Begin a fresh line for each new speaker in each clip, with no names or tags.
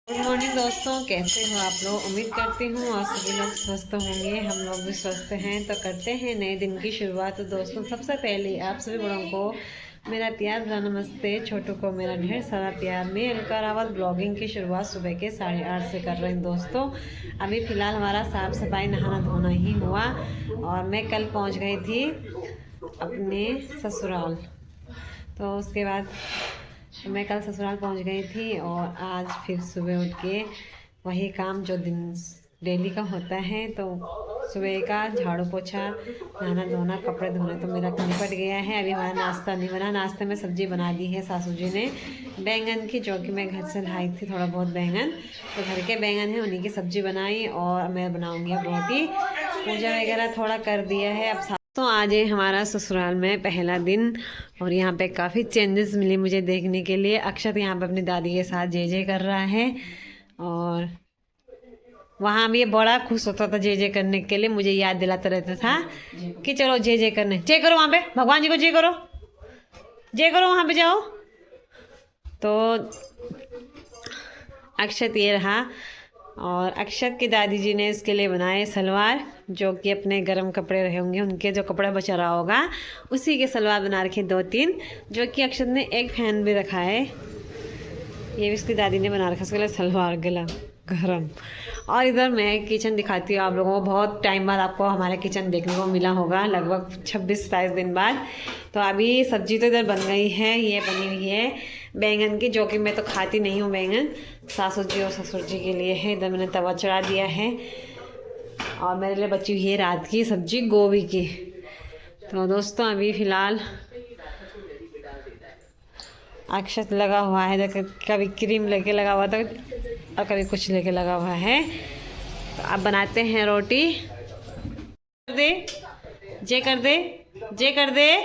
Good morning दोस्तों, कैसे हो आप लोग। उम्मीद करती हूँ और सभी लोग स्वस्थ होंगे। हम लोग भी स्वस्थ हैं। तो करते हैं नए दिन की शुरुआत। तो दोस्तों, सबसे पहले आप सभी बड़ों को मेरा प्यार भरा नमस्ते, छोटों को मेरा ढेर सारा प्यार। मैं अलका रावत ब्लॉगिंग की शुरुआत सुबह के 8:30 से कर रही हूँ दोस्तों। अभी फ़िलहाल हमारा साफ़ सफाई नहाना धोना ही हुआ और मैं कल पहुँच गई थी अपने ससुराल। तो उसके बाद मैं कल ससुराल पहुंच गई थी और आज फिर सुबह उठ के वही काम जो दिन डेली का होता है। तो सुबह का झाड़ू पोछा, नहाना धोना, कपड़े धोने तो मेरा निपट गया है। अभी हमारा नाश्ता नहीं बना। नाश्ते में सब्जी बना दी है सासू जी ने बैंगन की, जो कि मैं घर से लाई थी थोड़ा बहुत बैंगन। तो घर के बैंगन है, उन्हीं की सब्जी बनाई और मैं बनाऊँगी अब रोटी। पूजा वगैरह थोड़ा कर दिया है। अब तो आज है हमारा ससुराल में पहला दिन और यहाँ पे काफ़ी चेंजेस मिली मुझे देखने के लिए। अक्षत यहाँ पे अपनी दादी के साथ जे कर रहा है और वहाँ भी ये बड़ा खुश होता था जे करने के लिए। मुझे याद दिलाता रहता था कि चलो जे करने, जे करो वहाँ पे, भगवान जी को जे करो, जे करो, वहाँ पे जाओ। तो अक्षत ये रहा और अक्षत की दादी जी ने इसके लिए बनाए सलवार, जो कि अपने गर्म कपड़े रहे होंगे, उनके जो कपड़ा बचा रहा होगा उसी के सलवार बना रखे 2-3, जो कि अक्षत ने एक फैन भी रखा है। ये भी इसकी दादी ने बना रखा, इसके लिए सलवार गला गरम। और इधर मैं किचन दिखाती हूँ आप लोगों को। बहुत टाइम बाद आपको हमारा किचन देखने को मिला होगा, लगभग 26-27 दिन बाद। तो अभी सब्जी तो इधर बन गई है। ये बनी हुई है बैंगन की, जो कि मैं तो खाती नहीं हूँ बैंगन। सासू जी और ससुर जी के लिए है। इधर मैंने तवा चढ़ा दिया है और मेरे लिए बची हुई है रात की सब्जी गोभी की। तो दोस्तों, अभी फ़िलहाल अक्षत लगा हुआ है, कभी क्रीम लेके लगा हुआ था और कभी कुछ लेके लगा हुआ है। तो अब बनाते हैं रोटी। कर दे, जे कर दे, जे कर दे।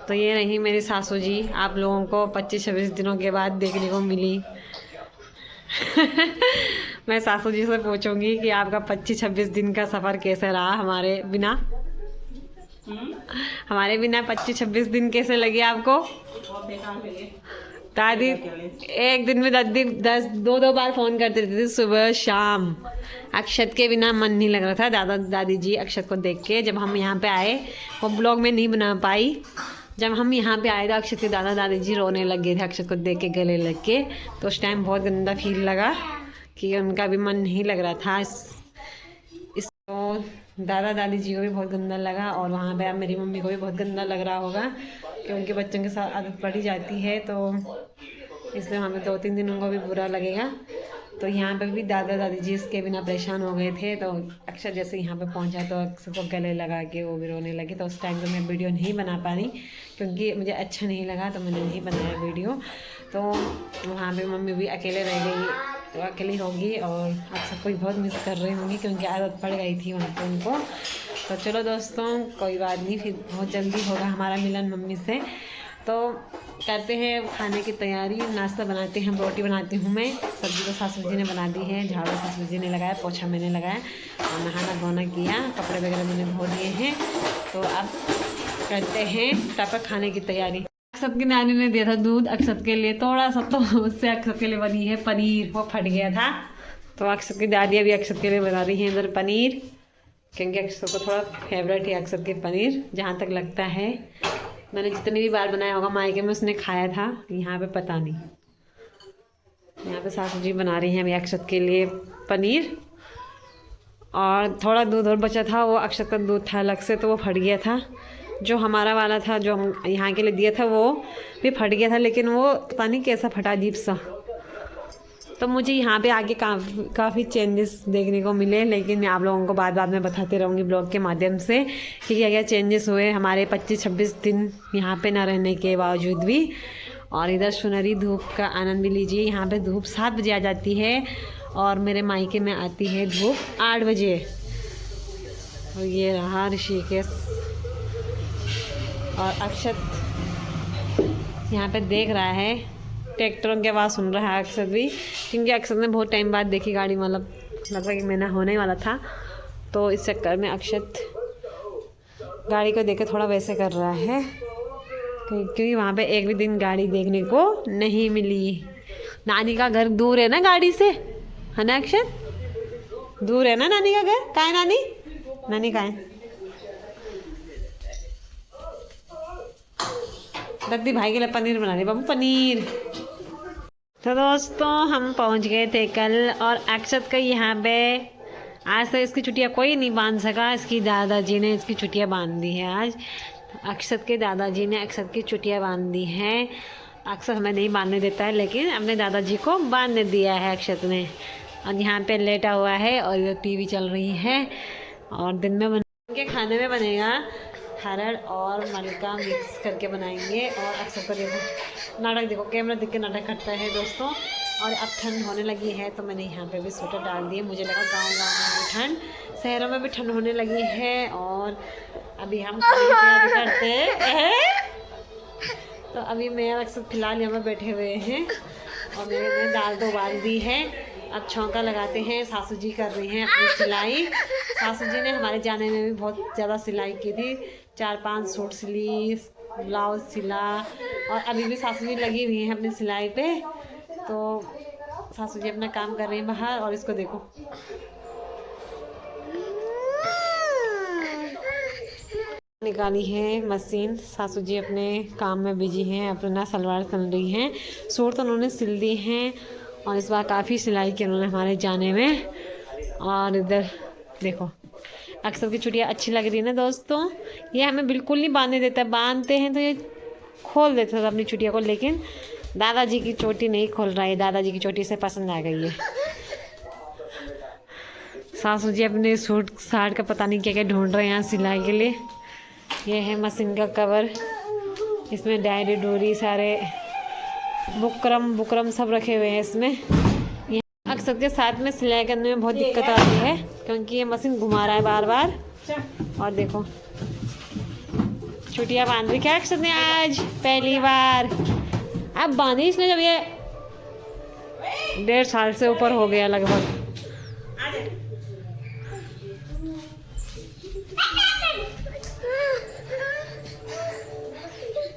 तो ये रही मेरी सासू जी, आप लोगों को 25-26 दिनों के बाद देखने को मिली। मैं सासू जी से पूछूंगी कि आपका 25-26 दिन का सफ़र कैसा रहा हमारे बिना। हमारे बिना 25-26 दिन कैसे लगे आपको। दादी एक दिन में 10 2 बार फ़ोन करते रहते थे, सुबह शाम। अक्षत के बिना मन नहीं लग रहा था। दादी जी अक्षत को देख के जब हम यहाँ पे आए, वो ब्लॉग में नहीं बना पाई। जब हम यहाँ पे आए तो अक्षत के दादी जी रोने लग गए थे अक्षत को देख के, गले लग के। तो उस टाइम बहुत गंदा फील लगा कि उनका भी मन नहीं लग रहा था। इसको दादी जी को भी बहुत गंदा लगा और वहाँ पे अब मेरी मम्मी को भी बहुत गंदा लग रहा होगा, क्योंकि बच्चों के साथ आदत पड़ी जाती है। तो इसलिए वहाँ पे 2-3 दिन उनको भी बुरा लगेगा। तो यहाँ पे भी दादी जी इसके बिना परेशान हो गए थे। तो अक्षर जैसे यहाँ पे पहुँचा तो अक्षर को गले लगा के वो भी रोने लगे। तो उस टाइम तो मैं वीडियो नहीं बना पाई, क्योंकि मुझे अच्छा नहीं लगा, तो मैंने नहीं बनाया वीडियो। तो वहाँ पे मम्मी भी अकेले रह गई, तो अकेली होगी और अक्षर को भी बहुत मिस कर रही होंगी, क्योंकि आदत पड़ गई थी वहाँ पर उनको। तो चलो दोस्तों, कोई बात नहीं, फिर बहुत जल्दी होगा हमारा मिलन मम्मी से। तो करते हैं खाने की तैयारी। नाश्ता बनाते हैं, रोटी बनाती हूँ मैं। सब्जी तो सासू जी ने बना दी है, झाड़ू सासू जी ने लगाया, पोछा मैंने लगाया और नहाना धोना किया, कपड़े वगैरह मैंने धो दिए हैं। तो अब करते हैं तब खाने की तैयारी। अक्षत की नानी ने दिया था दूध अक्षत के लिए थोड़ा सा, तो उससे अक्षत के लिए बनी है पनीर, वो फट गया था। तो अक्षत की दादी अभी अक्षत के लिए बना रही है इधर पनीर, क्योंकि अक्षत को थोड़ा फेवरेट है अक्षत के पनीर, जहाँ तक लगता है। मैंने जितनी भी बार बनाया होगा मायके में उसने खाया था, यहाँ पे पता नहीं। यहाँ पे सासू जी बना रही हैं अभी अक्षत के लिए पनीर। और थोड़ा दूध और बचा था, वो अक्षत का दूध था अलग से, तो वो फट गया था। जो हमारा वाला था, जो हम यहाँ के लिए दिया था, वो भी फट गया था, लेकिन वो पता नहीं कैसा फटा, अजीब सा। तो मुझे यहाँ पे आके काफ़ी चेंजेस देखने को मिले, लेकिन मैं आप लोगों को बाद में बताते रहूँगी ब्लॉग के माध्यम से कि क्या क्या चेंजेस हुए हमारे 25-26 दिन यहाँ पे ना रहने के बावजूद भी। और इधर सुनहरी धूप का आनंद भी लीजिए। यहाँ पे धूप 7 बजे आ जाती है और मेरे मायके में आती है धूप 8 बजे। और ये रहा ऋषिकेश और अक्षत यहाँ पे देख रहा है, ट्रैक्टरों की आवाज़ सुन रहा है अक्षत भी, क्योंकि अक्षत ने बहुत टाइम बाद देखी गाड़ी, मतलब लगभग एक महीना होने वाला था। तो इस चक्कर में अक्षत गाड़ी को देख के थोड़ा वैसे कर रहा है, क्योंकि वहाँ पे एक भी दिन गाड़ी देखने को नहीं मिली। नानी का घर दूर है ना गाड़ी से, है ना अक्षत? दूर है ना नानी का घर? कहाँ है नानी? नानी कहाँ है? दद्दी भाई के लिए पनीर बना रही बाबू, पनीर। तो दोस्तों हम पहुंच गए थे कल, और अक्षत का यहाँ पे आज तक इसकी छुट्टियाँ कोई नहीं बांध सका। इसकी दादाजी ने इसकी छुट्टियाँ बांध दी है आज। अक्षत के दादाजी ने अक्षत की छुट्टियाँ बांध दी हैं। अक्षत हमें नहीं बांधने देता है, लेकिन अपने दादाजी को बांधने दिया है अक्षत ने। और यहाँ पे लेटा हुआ है और ये टीवी चल रही है। और दिन में के खाने में बनेगा हरड़ और मलका मिक्स करके बनाएंगे। और अक्सर को देखो नाटक, देखो कैमरा देख के नाटक करता है दोस्तों। और अब ठंड होने लगी है तो मैंने यहाँ पे भी स्वेटर डाल दिए। मुझे लगा गाँव में भी ठंड, शहरों में भी ठंड होने लगी है। और अभी हम तैयारी करते हैं। तो अभी मैं अक्सर फिलहाल यहाँ पर बैठे हुए हैं और मैंने दाल तो उबाल दी है। अब छौंका लगाते हैं। सासू जी कर रही हैं अपनी सिलाई। सासू जी ने हमारे जाने में भी बहुत ज़्यादा सिलाई की थी, 4-5 सूट सिली, ब्लाउज सिला। और अभी भी सासू जी लगी हुई हैं अपनी सिलाई पे। तो सासू जी अपना काम कर रही हैं बाहर। और इसको देखो, निकाली है मशीन। सासू जी अपने काम में बिजी हैं, अपना सलवार सिल रही हैं। सूट तो उन्होंने सिल दी हैं और इस बार काफ़ी सिलाई की उन्होंने हमारे जाने में। और इधर देखो अक्सर की छुट्टियाँ अच्छी लग रही है ना दोस्तों। ये हमें बिल्कुल नहीं बांधने देता, बांधते हैं तो ये खोल देता था अपनी छुट्टियों को। लेकिन दादाजी की चोटी नहीं खोल रहा है, दादाजी की चोटी से पसंद आ गई है। सासू जी अपने सूट साट का पता नहीं क्या क्या ढूंढ रहे हैं यहाँ सिलाई के लिए। ये है मशीन का कवर, इसमें डायरी डोरी सारे बुकरम सब रखे हुए हैं इसमें। अक्सर के साथ में सिलाई करने में बहुत दिक्कत आती है क्योंकि ये मशीन घुमा रहा है बार बार। और देखो छुट्टियाँ बांध रही क्या अक्सर ने आज पहली बार। अब बांधी इसने जब ये 1.5 साल से ऊपर हो गया लगभग।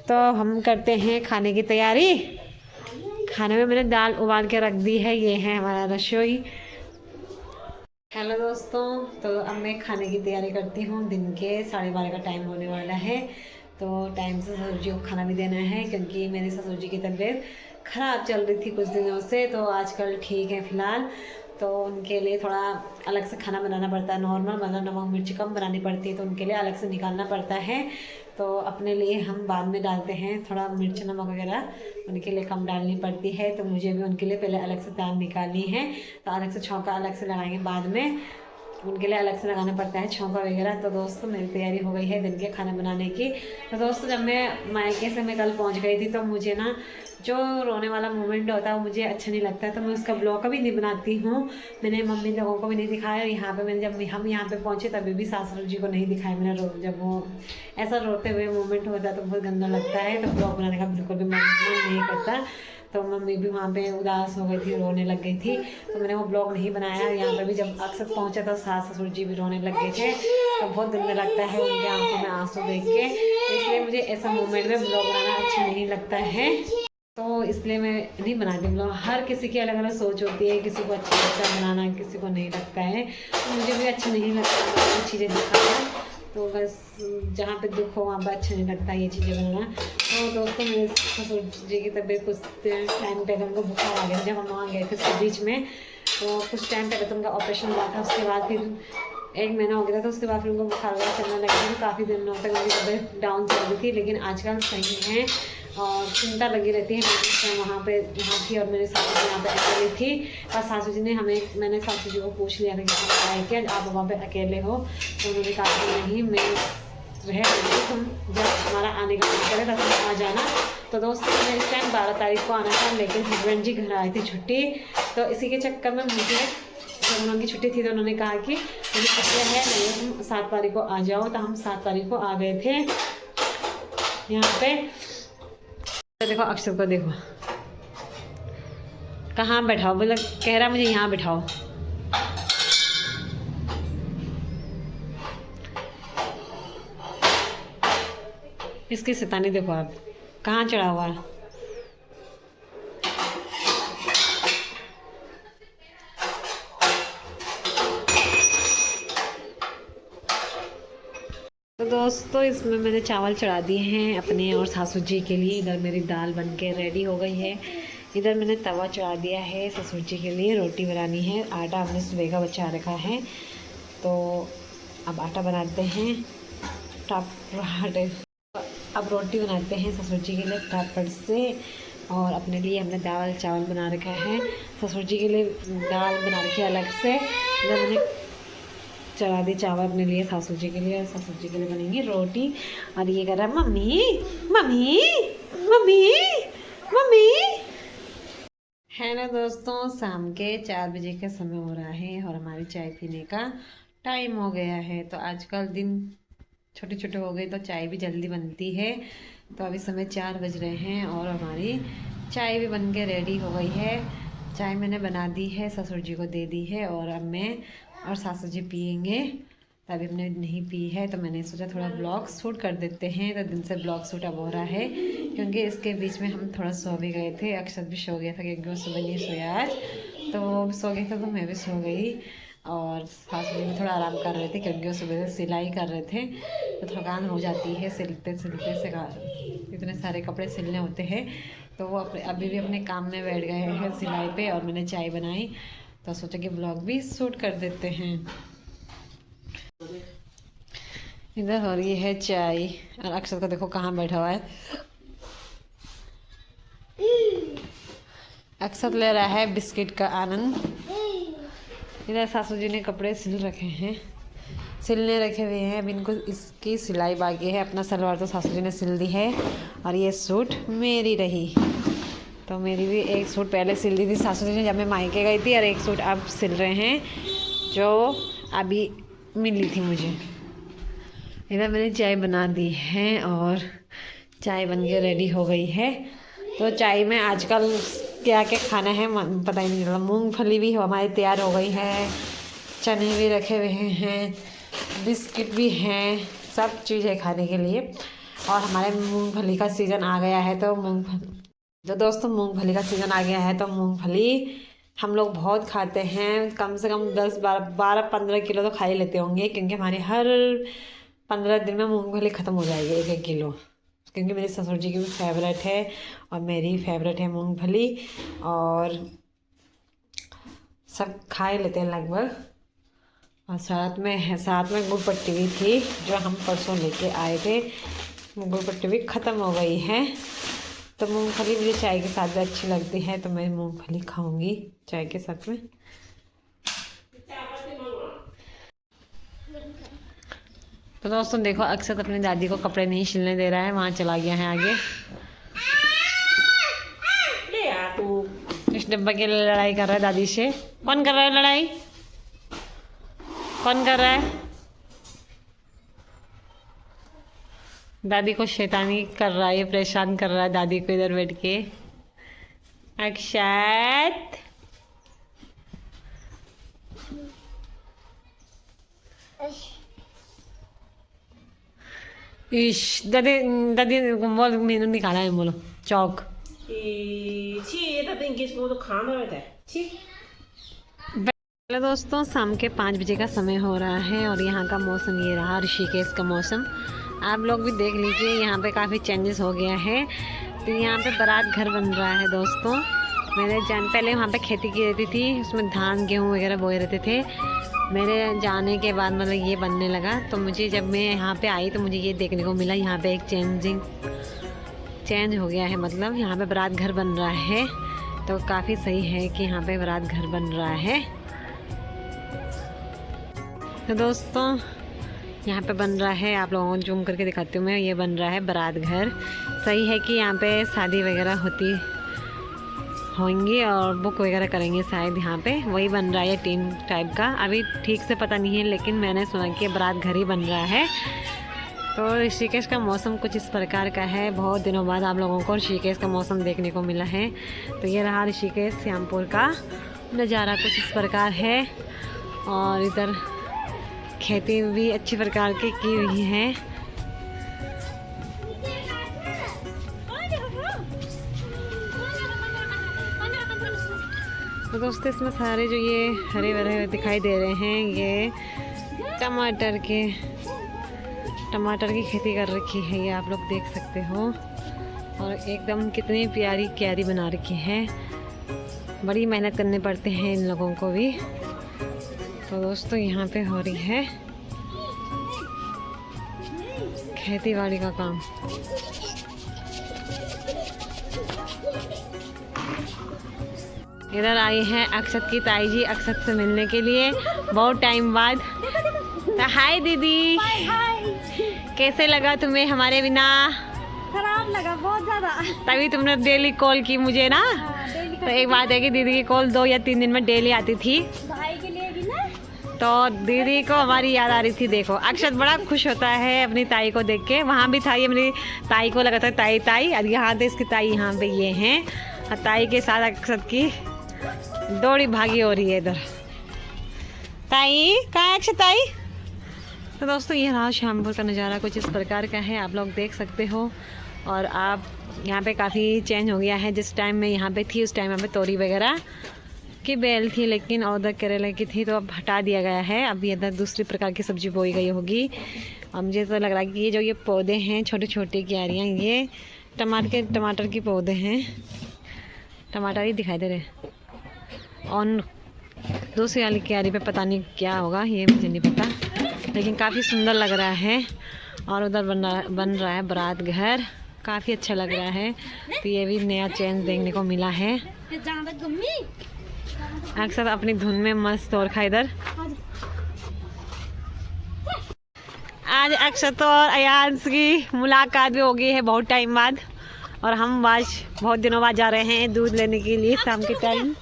तो हम करते हैं खाने की तैयारी। खाने में मैंने दाल उबाल के रख दी है। ये है हमारा रसोई। हेलो दोस्तों, तो अब मैं खाने की तैयारी करती हूँ। दिन के 12:30 का टाइम होने वाला है। तो टाइम से ससुर जी को खाना भी देना है क्योंकि मेरी ससुर जी की तबीयत ख़राब चल रही थी कुछ दिनों से। तो आजकल ठीक है फ़िलहाल। तो उनके लिए थोड़ा अलग से खाना बनाना पड़ता है, नॉर्मल मतलब नमक मिर्च कम बनानी पड़ती है, तो उनके लिए अलग से निकालना पड़ता है। तो अपने लिए हम बाद में डालते हैं, थोड़ा मिर्च नमक वगैरह उनके लिए कम डालनी पड़ती है। तो मुझे भी उनके लिए पहले अलग से दाल निकालनी है। तो अलग से छौंका अलग से लगाएंगे बाद में, उनके लिए अलग से लगाना पड़ता है छौंका वगैरह। तो दोस्तों मेरी तैयारी हो गई है दिन के खाना बनाने की। तो दोस्तों जब मैं मायके से मैं कल पहुंच गई थी तो मुझे ना जो रोने वाला मोमेंट होता है वो मुझे अच्छा नहीं लगता है, तो मैं उसका ब्लॉग कभी नहीं बनाती हूँ। मैंने मम्मी लोगों को भी नहीं दिखाया। यहाँ पे मैंने जब हम यहाँ पे पहुँचे तभी भी सासुर जी को नहीं दिखाया मैंने। जब वो ऐसा रोते हुए मोमेंट होता है तो बहुत गंदा लगता है, तो ब्लॉग बनाने का बिल्कुल भी मन नहीं करता। तो मम्मी भी वहाँ पे उदास हो गई थी, रोने लग गई थी, तो मैंने वो ब्लॉग नहीं बनाया। यहाँ पे भी जब अक्सर पहुँचा तो सास ससुर जी भी रोने लग गए थे, तो बहुत गंदा लगता है उनके आंखों में आंसू देख के। इसलिए मुझे ऐसा मोमेंट में ब्लॉग बनाना अच्छा नहीं लगता है, तो इसलिए मैं नहीं बनाती ब्लॉग। हर किसी की अलग अलग सोच होती है, किसी को अच्छा लगता है बनाना, किसी को नहीं लगता है। तो मुझे भी अच्छा नहीं लगता चीज़ें दिखाना, तो बस जहाँ पे दुख हो वहाँ पर अच्छा नहीं लगता ये चीज़ें बनाना। तो दोस्तों मेरे ससुर जी की तबीयत कुछ टाइम पहले उनको बुखार आ गया जब हम वहाँ गए थे उसके बीच में। तो कुछ टाइम पहले तो उनका ऑपरेशन हुआ था, उसके बाद फिर 1 महीना हो गया था, तो उसके बाद फिर उनको बुखार वगैरह चलने लगा था। काफ़ी दिनों तक उनकी तबीयत डाउन चल रही थी, लेकिन आजकल सही है। और चिंता लगी रहती है। मैं वहाँ थी और मेरी सासू जी यहाँ पे अकेली थी, और सासू जी ने मैंने सासू जी को पूछ लिया था कि क्या आप वहाँ पे अकेले हो, तो उन्होंने कहा कि नहीं मैं रह रही, तुम जब हमारा आने का मन करे तब तुम आ जाना। तो दोस्तों मैं इस टाइम 12 तारीख को आना था, लेकिन हस्बैंड जी घर आए थे छुट्टी, तो इसी के चक्कर में मुझे जब उनकी छुट्टी थी तो उन्होंने कहा कि मुझे छुट्टियाँ है नहीं, तुम 7 तारीख को आ जाओ। तो हम 7 तारीख को आ गए थे यहाँ पे। देखो अक्षर को देखो कहाँ बैठाओ, बोला कह रहा मुझे यहाँ बैठाओ। इसकी शैतानी देखो आप कहाँ चढ़ा हुआ है। तो दोस्तों इसमें मैंने चावल चढ़ा दिए हैं अपने और सासू जी के लिए। इधर मेरी दाल बन के रेडी हो गई है। इधर मैंने तवा चढ़ा दिया है ससुर जी के लिए, रोटी बनानी है। आटा हमने सुबह का बचा रखा है, तो अब आटा बनाते हैं अब रोटी बनाते हैं ससुर जी के लिए फटाफट से। और अपने लिए हमने दाल चावल बना रखा है, ससुर जी के लिए दाल बना रखी है अलग से। इधर मैंने चढ़ा दी चावल अपने लिए, सासू जी के लिए, और ससुर जी के लिए बनेंगी रोटी। और ये कह रहा है मम्मी मम्मी मम्मी मम्मी। है ना दोस्तों, शाम के 4 बजे का समय हो रहा है और हमारी चाय पीने का टाइम हो गया है। तो आजकल दिन छोटे छोटे हो गए तो चाय भी जल्दी बनती है। तो अभी समय 4 बज रहे हैं और हमारी चाय भी बन के रेडी हो गई है। चाय मैंने बना दी है, ससुर जी को दे दी है और अब मैं और सासू जी पियेंगे। तभी हमने नहीं पी है तो मैंने सोचा थोड़ा ब्लॉग शूट कर देते हैं। तो दिन से ब्लॉग शूट अब हो रहा है क्योंकि इसके बीच में हम थोड़ा सो भी गए थे। अक्षत भी सो गया था क्योंकि वो सुबह नहीं सोया आज, तो वो भी सो गया था तो मैं भी सो गई। और सासू जी भी थोड़ा आराम कर रहे थे क्योंकि वो सुबह से सिलाई कर रहे थे, तो थकान हो जाती है सिलते सिलते से। इतने सारे कपड़े सिलने होते हैं, तो वो अभी भी अपने काम में बैठ गए हैं सिलाई पे। और मैंने चाय बनाई तो सोचा कि ब्लॉग भी शूट कर देते हैं। इधर हो रही है चाय और अक्षर को देखो कहाँ बैठा हुआ है। अक्षर ले रहा है बिस्किट का आनंद। इधर सासू जी ने कपड़े सिल रखे हैं, सिलने रखे हुए हैं। अब इनको इसकी सिलाई बाकी है। अपना सलवार तो सासू जी ने सिल दी है और ये सूट मेरी रही। तो मेरी भी एक सूट पहले सिल दी थी सासू जी ने जब मैं मायके गई थी, और एक सूट अब सिल रहे हैं जो अभी मिली थी मुझे। इधर मैंने चाय बना दी है और चाय बन के रेडी हो गई है। तो चाय में आजकल क्या क्या खाना है पता ही नहीं चला। मूंगफली भी हमारी तैयार हो गई है, चने भी रखे हुए हैं, बिस्किट भी हैं, सब चीज़ है खाने के लिए। और हमारे मूंगफली का सीज़न आ गया है, तो मूंगफली का सीज़न आ गया है तो मूंगफली हम लोग बहुत खाते हैं। कम से कम 10-12-15 किलो तो खा ही लेते होंगे क्योंकि हमारे हर 15 दिन में मूंगफली ख़त्म हो जाएगी 1-1 किलो। क्योंकि मेरी ससुर जी की भी फेवरेट है और मेरी फेवरेट है मूंगफली, और सब खा ही लेते हैं लगभग। और साथ में गुड़ पट्टी भी थी जो हम परसों लेके आए थे। गुड़ पट्टी भी ख़त्म हो गई है। तो मूंगफली मुझे चाय के साथ भी अच्छी लगती है, तो मैं मूंगफली खाऊंगी चाय के साथ में। तो दोस्तों देखो, अक्षत अपनी दादी को कपड़े नहीं सिलने दे रहा है, वहाँ चला गया है आगे। इस डब्बा के लिए लड़ाई कर रहा है दादी से। कौन कर रहा है लड़ाई? कौन कर रहा है? दादी को शैतानी कर रहा है, परेशान कर रहा है दादी को इधर बैठ के। अक्षत दादी दादी बोल, मेनू निकाला है, बोलो चौक। हेलो दोस्तों, शाम के 5 बजे का समय हो रहा है और यहाँ का मौसम ये रहा, ऋषिकेश का मौसम। आप लोग भी देख लीजिए, यहाँ पे काफ़ी चेंजेस हो गया है। तो यहाँ पे बारात घर बन रहा है दोस्तों। मैंने पहले वहाँ पे खेती की रहती थी, उसमें धान गेहूँ वगैरह बोए रहते थे। मेरे जाने के बाद मतलब ये बनने लगा, तो मुझे जब मैं यहाँ पे आई तो मुझे ये देखने को मिला, यहाँ पे एक चेंज हो गया है। मतलब यहाँ पे बारात घर बन रहा है, तो काफ़ी सही है कि यहाँ पे बारात घर बन रहा है। तो दोस्तों यहाँ पे बन रहा है, आप लोगों को जूम करके दिखाती हूँ मैं, ये बन रहा है बारात घर। सही है कि यहाँ पे शादी वगैरह होंगी और बुक वगैरह करेंगे शायद। यहाँ पे वही बन रहा है टीन टाइप का, अभी ठीक से पता नहीं है, लेकिन मैंने सुना कि बारात घर ही बन रहा है। तो ऋषिकेश का मौसम कुछ इस प्रकार का है। बहुत दिनों बाद आप लोगों को ऋषिकेश का मौसम देखने को मिला है। तो ये रहा ऋषिकेश श्यामपुर का नज़ारा, कुछ इस प्रकार है। और इधर खेती भी अच्छी प्रकार की हुई है। तो दोस्तों इसमें सारे जो ये हरे भरे दिखाई दे रहे हैं, ये टमाटर की खेती कर रखी है, ये आप लोग देख सकते हो। और एकदम कितनी प्यारी क्यारी बना रखी है। बड़ी मेहनत करने पड़ते हैं इन लोगों को भी। तो दोस्तों यहाँ पे हो रही है खेती बाड़ी का काम। इधर आई हैं अक्षत की ताई जी अक्षत से मिलने के लिए बहुत टाइम बाद। तो हाय दीदी, कैसे लगा तुम्हें हमारे बिना?
खराब लगा बहुत ज्यादा।
तभी तुमने डेली कॉल की मुझे ना। तो एक बात है कि दीदी की कॉल 2 या 3 दिन में डेली आती थी।
भाई के लिए भी ना,
तो दीदी को हमारी याद आ रही थी। देखो अक्षत बड़ा खुश होता है अपनी ताई को देख के। वहाँ भी था, ये मेरी ताई को लगा था ताई ताई, और यहाँ पे इसकी ताई यहाँ पे ये हैं। और ताई के साथ अक्षत की दौड़ी भागी हो रही है इधर। ताई कहाँ है अक्षत ताई? तो दोस्तों ये रहा शामपुर का नज़ारा कुछ इस प्रकार का है, आप लोग देख सकते हो। और आप यहाँ पे काफ़ी चेंज हो गया है। जिस टाइम मैं यहाँ पे थी उस टाइम यहाँ पे तोरी वगैरह की बेल थी, लेकिन उधर करेले की थी तो अब हटा दिया गया है। अब इधर दूसरी प्रकार की सब्ज़ी बोई गई होगी। और मुझे तो लग रहा है कि ये जो ये पौधे हैं छोटे छोटे क्यारियाँ, ये टमाटर के पौधे हैं। टमाटर ही दिखाई दे रहे। और दूसरी वाली क्यारी पे पता नहीं क्या होगा, ये मुझे नहीं पता, लेकिन काफ़ी सुंदर लग रहा है। और उधर बन रहा है बारात घर, काफ़ी अच्छा लग रहा है। तो ये भी नया चेंज देखने को मिला है। अक्सर अपनी धुन में मस्त और इधर आज अक्षत और अयांश की मुलाकात भी हो गई है बहुत टाइम बाद। और हम आज बहुत दिनों बाद जा रहे हैं दूध लेने के लिए। शाम के टाइम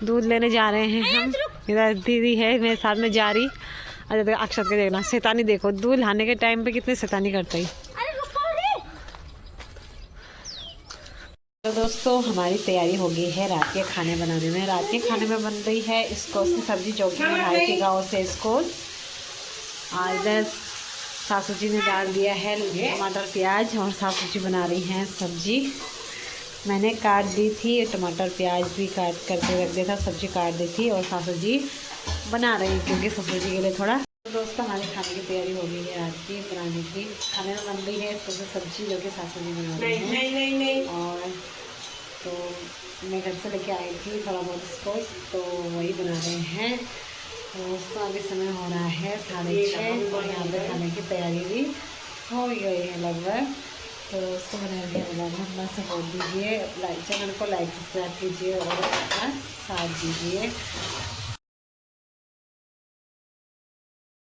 दूध लेने जा रहे हैं हम। इधर दीदी है मेरे साथ में जा रही। अरे अक्षत के देखना शैतानी, देखो दूध लाने के टाइम पे कितनी शैतानी करता है। तो दोस्तों हमारी तैयारी हो गई है रात के खाने बनाने में। रात के खाने में बन रही है स्क्वाश की सब्जी, जो कि मैं लाई थी गाँव से स्क्वाश। और इधर सासू जी ने डाल दिया है टमाटर प्याज, और सासू जी बना रही हैं सब्जी। मैंने काट दी थी टमाटर प्याज भी काट करके रख दिया था, सब्जी काट दी थी। और सासू जी बना रही हैं क्योंकि ससुर जी के लिए थोड़ा। तो दोस्तों हमारे खाने की तैयारी हो गई है रात की बनाने की। खाने में बन रही है सब्जी जो कि सासू जी बना रही हैं। नहीं। और तो मैं घर से लेके आई थी थोड़ा बहुत स्क्वाश, तो वही बना रहे हैं। तो दोस्तों अभी समय हो रहा है 6:30 और यहाँ पे खाने की तैयारी भी हो गई है लगभग। तो दोस्तों मेरे सपोर्ट दीजिए, चैनल को लाइक सब्सक्राइब कीजिए और अपना साथ दीजिए।